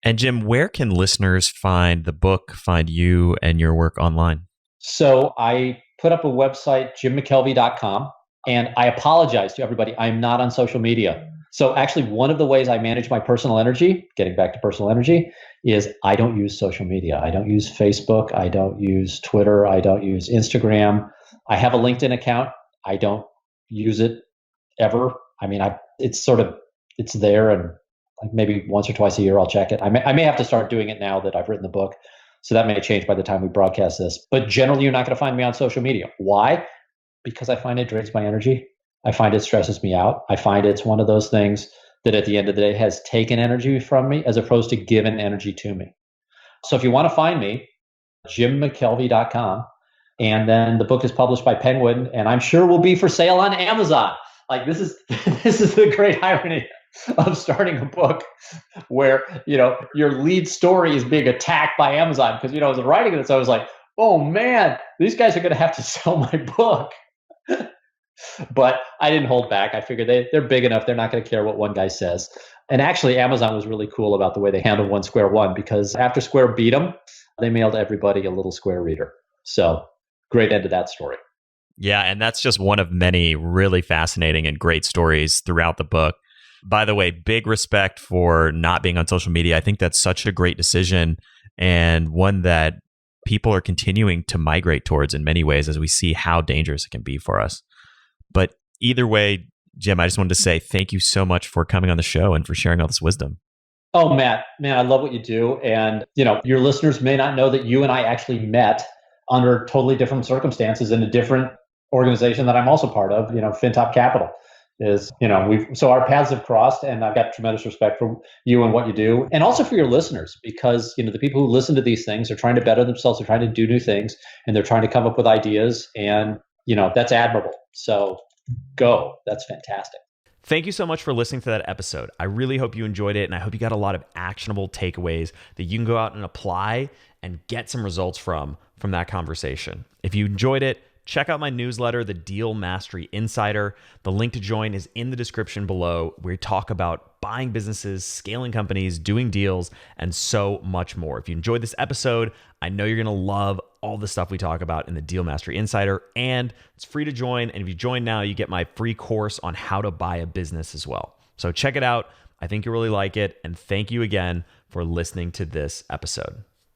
And Jim, where can listeners find the book, find you and your work online? So I put up a website, jimmckkelvey.com, and I apologize to everybody. I'm not on social media. So actually, one of the ways I manage my personal energy, getting back to personal energy, is I don't use social media. I don't use Facebook. I don't use Twitter. I don't use Instagram. I have a LinkedIn account. I don't use it ever. I mean, it's there, and like maybe once or twice a year I'll check it. I may have to start doing it now that I've written the book. So that may change by the time we broadcast this. But generally, you're not going to find me on social media. Why? Because I find it drains my energy. I find it stresses me out. I find it's one of those things that at the end of the day has taken energy from me as opposed to given energy to me. So if you want to find me, jimmckkelvey.com. And then the book is published by Penguin, and I'm sure will be for sale on Amazon. Like this is the great irony of starting a book where, your lead story is being attacked by Amazon. Because, I was writing this, I was like, oh man, these guys are going to have to sell my book. But I didn't hold back. I figured they're big enough. They're not going to care what one guy says. And actually, Amazon was really cool about the way they handled One Square One, because after Square beat them, they mailed everybody a little Square reader. So great end to that story. Yeah, and that's just one of many really fascinating and great stories throughout the book. By the way, big respect for not being on social media. I think that's such a great decision and one that people are continuing to migrate towards in many ways as we see how dangerous it can be for us. But either way, Jim, I just wanted to say thank you so much for coming on the show and for sharing all this wisdom. Oh, Matt, man, I love what you do. And, your listeners may not know that you and I actually met under totally different circumstances in a different organization that I'm also part of, FinTop Capital. So our paths have crossed, and I've got tremendous respect for you and what you do, and also for your listeners, because the people who listen to these things are trying to better themselves, they're trying to do new things, and they're trying to come up with ideas, and that's admirable. So go. That's fantastic. Thank you so much for listening to that episode. I really hope you enjoyed it, and I hope you got a lot of actionable takeaways that you can go out and apply and get some results from that conversation. If you enjoyed it, check out my newsletter, The Deal Mastery Insider. The link to join is in the description below, where we talk about buying businesses, scaling companies, doing deals, and so much more. If you enjoyed this episode, I know you're going to love all the stuff we talk about in the Deal Mastery Insider, and it's free to join. And if you join now, you get my free course on how to buy a business as well. So check it out. I think you'll really like it. And thank you again for listening to this episode.